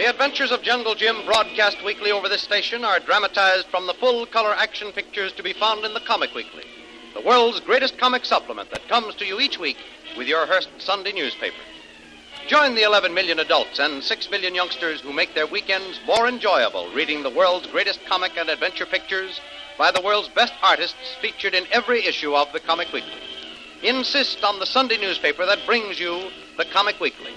The adventures of Jungle Jim, broadcast weekly over this station, are dramatized from the full-color action pictures to be found in the Comic Weekly, the world's greatest comic supplement that comes to you each week with your Hearst Sunday newspaper. Join the 11 million adults and 6 million youngsters who make their weekends more enjoyable reading the world's greatest comic and adventure pictures by the world's best artists featured in every issue of the Comic Weekly. Insist on the Sunday newspaper that brings you the Comic Weekly.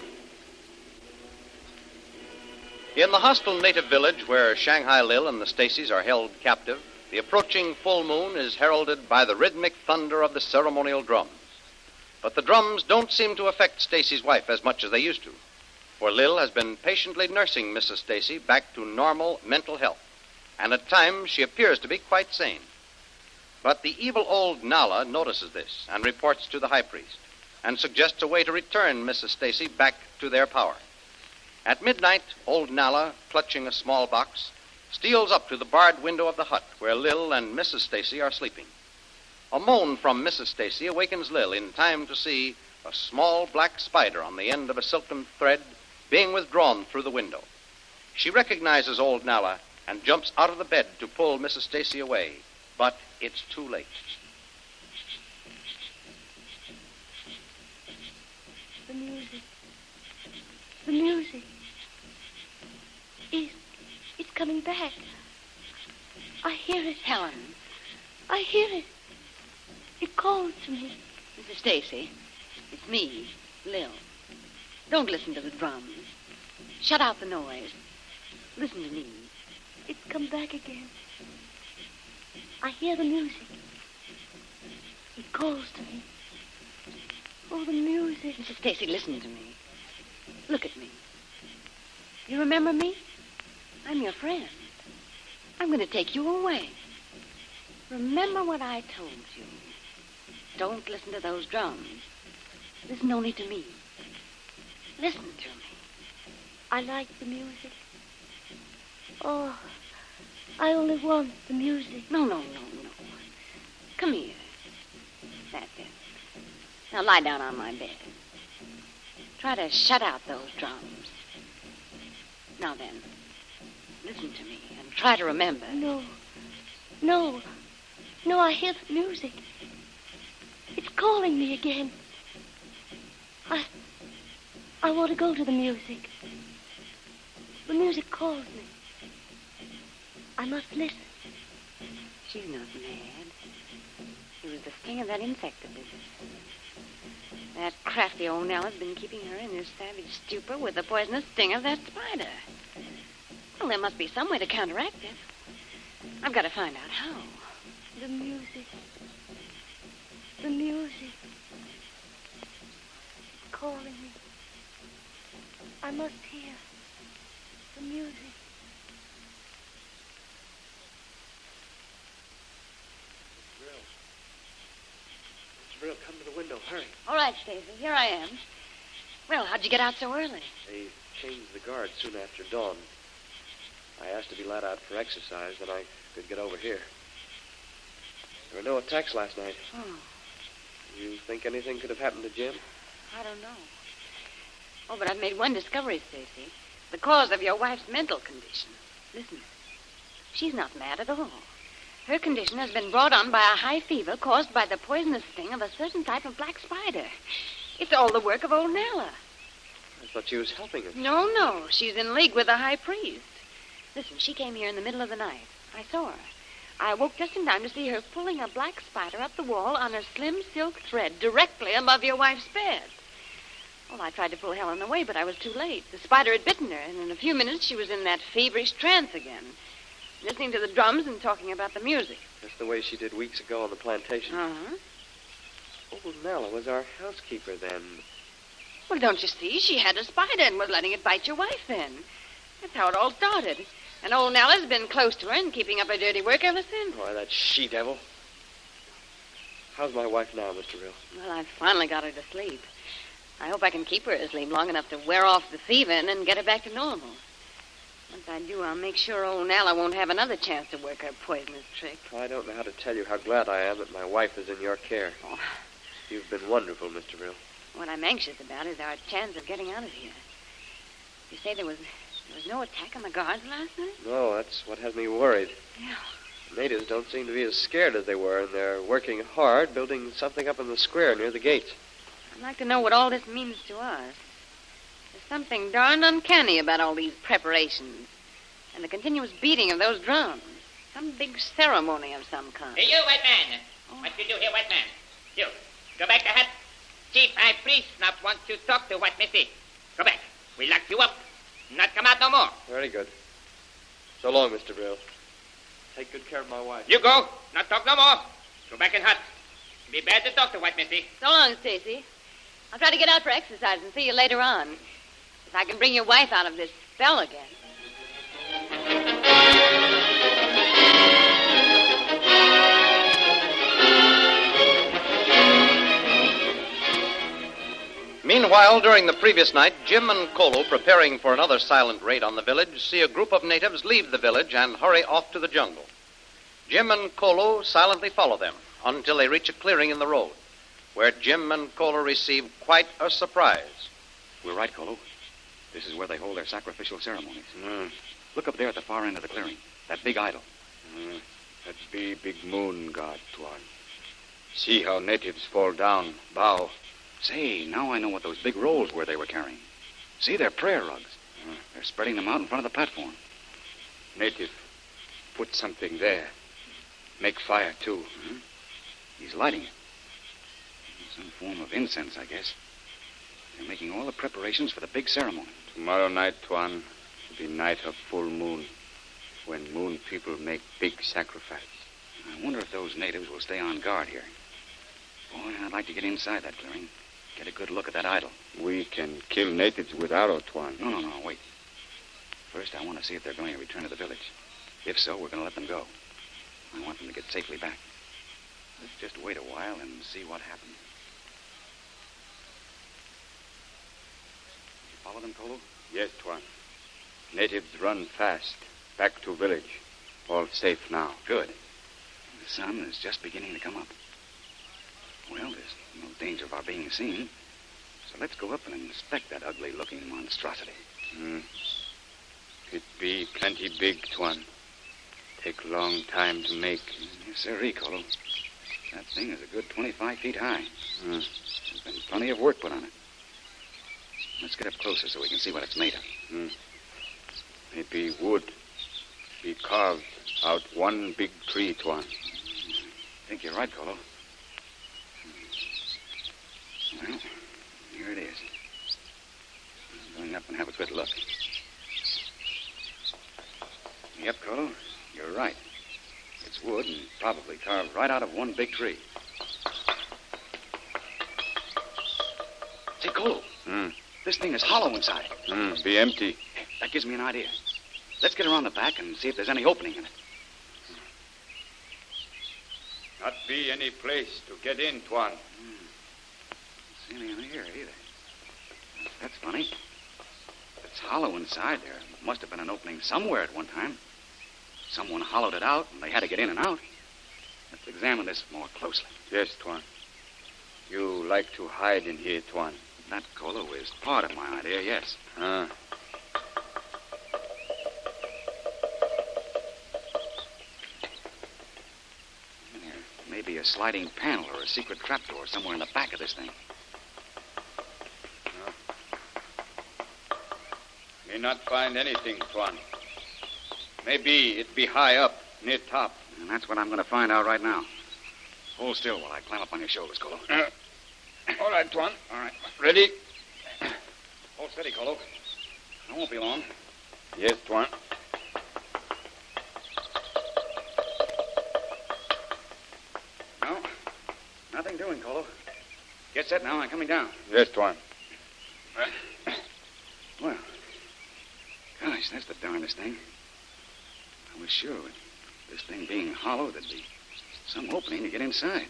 In the hostile native village where Shanghai Lil and the Stacys are held captive, the approaching full moon is heralded by the rhythmic thunder of the ceremonial drums. But the drums don't seem to affect Stacy's wife as much as they used to, for Lil has been patiently nursing Mrs. Stacy back to normal mental health, and at times she appears to be quite sane. But the evil old Nala notices this and reports to the high priest and suggests a way to return Mrs. Stacy back to their power. At midnight, old Nala, clutching a small box, steals up to the barred window of the hut where Lil and Mrs. Stacy are sleeping. A moan from Mrs. Stacy awakens Lil in time to see a small black spider on the end of a silken thread being withdrawn through the window. She recognizes old Nala and jumps out of the bed to pull Mrs. Stacy away, but it's too late. The music. The music. It's coming back. I hear it. Helen. I hear it. It calls to me. Mrs. Stacy, it's me, Lil. Don't listen to the drums. Shut out the noise. Listen to me. It's come back again. I hear the music. It calls to me. Oh, the music. Mrs. Stacy, listen to me. Look at me. You remember me? I'm your friend. I'm going to take you away. Remember what I told you. Don't listen to those drums. Listen only to me. Listen to me. I like the music. Oh, I only want the music. No. Come here. That's it. Now lie down on my bed. Try to shut out those drums. Now then, listen to me and try to remember. No, I hear the music. It's calling me again. I want to go to the music. The music calls me. I must listen. She's not mad. It was the sting of that insect that did it. That crafty old Nella's been keeping her in this savage stupor with the poisonous sting of that spider. Well, there must be some way to counteract it. I've got to find out how. The music. The music. Calling me. I must hear the music. Mr. Brill, come to the window. Hurry. All right, Stacy. Here I am. Well, how'd you get out so early? They changed the guard soon after dawn. I asked to be let out for exercise, then I could get over here. There were no attacks last night. Oh, You think anything could have happened to Jim? I don't know. Oh, but I've made one discovery, Stacy. The cause of your wife's mental condition. Listen. She's not mad at all. Her condition has been brought on by a high fever caused by the poisonous sting of a certain type of black spider. It's all the work of old Nella. I thought she was helping us. No. She's in league with the high priest. Listen, she came here in the middle of the night. I saw her. I woke just in time to see her pulling a black spider up the wall on a slim silk thread directly above your wife's bed. Well, I tried to pull Helen away, but I was too late. The spider had bitten her, and in a few minutes she was in that feverish trance again, listening to the drums and talking about the music. That's the way she did weeks ago on the plantation. Uh-huh. Old Nella was our housekeeper then. Well, don't you see? She had a spider and was letting it bite your wife then. That's how it all started. And old Nella's been close to her and keeping up her dirty work ever since. Why, that she-devil. How's my wife now, Mr. Rill? Well, I've finally got her to sleep. I hope I can keep her asleep long enough to wear off the fever and then get her back to normal. Once I do, I'll make sure old Nella won't have another chance to work her poisonous trick. I don't know how to tell you how glad I am that my wife is in your care. Oh. You've been wonderful, Mr. Rill. What I'm anxious about is our chance of getting out of here. You say there was There was no attack on the guards last night? No, that's what has me worried. Yeah. Natives don't seem to be as scared as they were, and they're working hard building something up in the square near the gates. I'd like to know what all this means to us. There's something darn uncanny about all these preparations and the continuous beating of those drums. Some big ceremony of some kind. Hey, you, white man. What you do here, white man? You, go back to hut. Chief High Priest not want you to talk to white missy. Go back. We lock you up. Not come out no more. Very good. So long, Mr. Brill. Take good care of my wife. You go. Not talk no more. Go back in hut. Be bad to talk to white missy. So long, Stacy. I'll try to get out for exercise and see you later on. If I can bring your wife out of this spell again. Meanwhile, during the previous night, Jim and Kolu, preparing for another silent raid on the village, see a group of natives leave the village and hurry off to the jungle. Jim and Kolu silently follow them until they reach a clearing in the road, where Jim and Kolu receive quite a surprise. We're right, Kolu. This is where they hold their sacrificial ceremonies. Look up there at the far end of the clearing. That big idol. That be big moon god, Tuan. See how natives fall down, bow. Say, now I know what those big rolls were they were carrying. See, they're prayer rugs. They're spreading them out in front of the platform. Native, put something there. Make fire, too. He's lighting it. Some form of incense, I guess. They're making all the preparations for the big ceremony. Tomorrow night, Tuan, will be night of full moon, when moon people make big sacrifice. I wonder if those natives will stay on guard here. Boy, I'd like to get inside that clearing. Get a good look at that idol. We can kill natives with arrow, Tuan. No, wait. First, I want to see if they're going to return to the village. If so, we're going to let them go. I want them to get safely back. Let's just wait a while and see what happens. You follow them, Kolu? Yes, Tuan. Natives run fast. Back to village. All safe now. Good. The sun is just beginning to come up. Well, there's no danger of our being seen. So let's go up and inspect that ugly-looking monstrosity. It be plenty big, Tuan. Take long time to make. Yes, sirree, Kolu. That thing is a good 25 feet high. There's been plenty of work put on it. Let's get up closer so we can see what it's made of. It be wood. Be carved out one big tree, Tuan. I think you're right, Kolu. Well, here it is. I'm going up and have a good look. Yep, Kolu, you're right. It's wood and probably carved right out of one big tree. Say, Kolu, this thing is hollow inside. Be empty. Hey, that gives me an idea. Let's get around the back and see if there's any opening in it. Not be any place to get in, Tuan. Don't see any in here either. That's funny. If it's hollow inside, there must have been an opening somewhere at one time. Someone hollowed it out, and they had to get in and out. Let's examine this more closely. Yes, Tuan. You like to hide in here, Tuan. That, Kolu, is part of my idea, yes. There may be a sliding panel or a secret trapdoor somewhere in the back of this thing. May not find anything, Tuan. Maybe it be high up, near top. And that's what I'm going to find out right now. Hold still while I climb up on your shoulders, Kolu. All right, Tuan. All right. Ready? Hold steady, Kolu. I won't be long. Yes, Tuan. No, nothing doing, Kolu. Get set now. I'm coming down. Yes, Tuan. Well, gosh, that's the darndest thing. I was sure with this thing being hollow, there'd be some opening to get inside.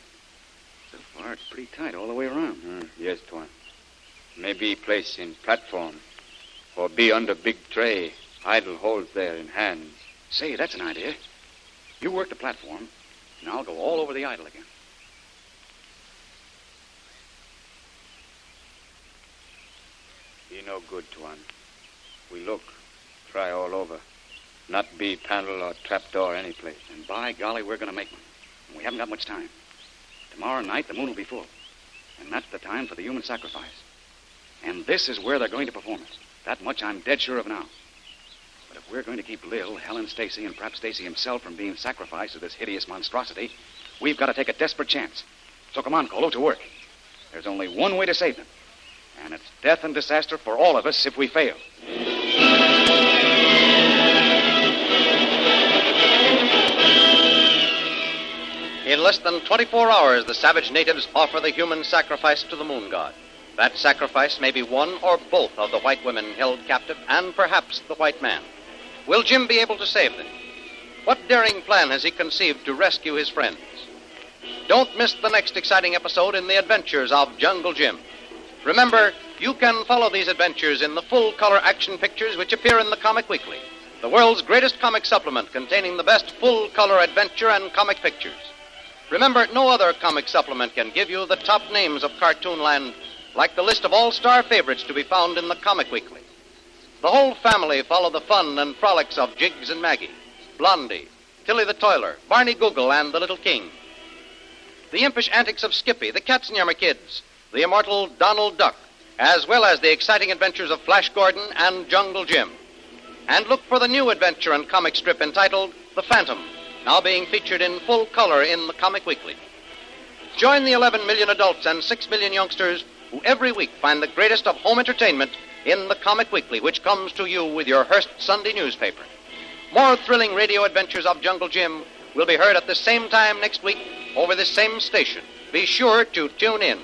So far, it's pretty tight all the way around. Yes, Tuan. Maybe place in platform. Or be under big tray. Idol holds there in hands. Say, that's an idea. You work the platform, and I'll go all over the idol again. Be no good, Tuan. We look. try all over. Not be panel or trapdoor any place. And by golly, we're going to make one. We haven't got much time. Tomorrow night, the moon will be full. And that's the time for the human sacrifice. And this is where they're going to perform it. That much I'm dead sure of now. But if we're going to keep Lil, Helen, Stacy, and perhaps Stacy himself from being sacrificed to this hideous monstrosity, we've got to take a desperate chance. So come on, Kolu, to work. There's only one way to save them. And it's death and disaster for all of us if we fail. In less than 24 hours, the savage natives offer the human sacrifice to the moon god. That sacrifice may be one or both of the white women held captive, and perhaps the white man. Will Jim be able to save them? What daring plan has he conceived to rescue his friends? Don't miss the next exciting episode in the adventures of Jungle Jim. Remember, you can follow these adventures in the full-color action pictures which appear in the Comic Weekly, the world's greatest comic supplement containing the best full-color adventure and comic pictures. Remember, no other comic supplement can give you the top names of Cartoonland like the list of all-star favorites to be found in the Comic Weekly. The whole family follow the fun and frolics of Jiggs and Maggie, Blondie, Tilly the Toiler, Barney Google, and the Little King. The impish antics of Skippy, the Katzenjammer Kids, the immortal Donald Duck, as well as the exciting adventures of Flash Gordon and Jungle Jim. And look for the new adventure and comic strip entitled The Phantom, now being featured in full color in the Comic Weekly. Join the 11 million adults and 6 million youngsters who every week find the greatest of home entertainment in the Comic Weekly, which comes to you with your Hearst Sunday newspaper. More thrilling radio adventures of Jungle Jim will be heard at the same time next week over this same station. Be sure to tune in.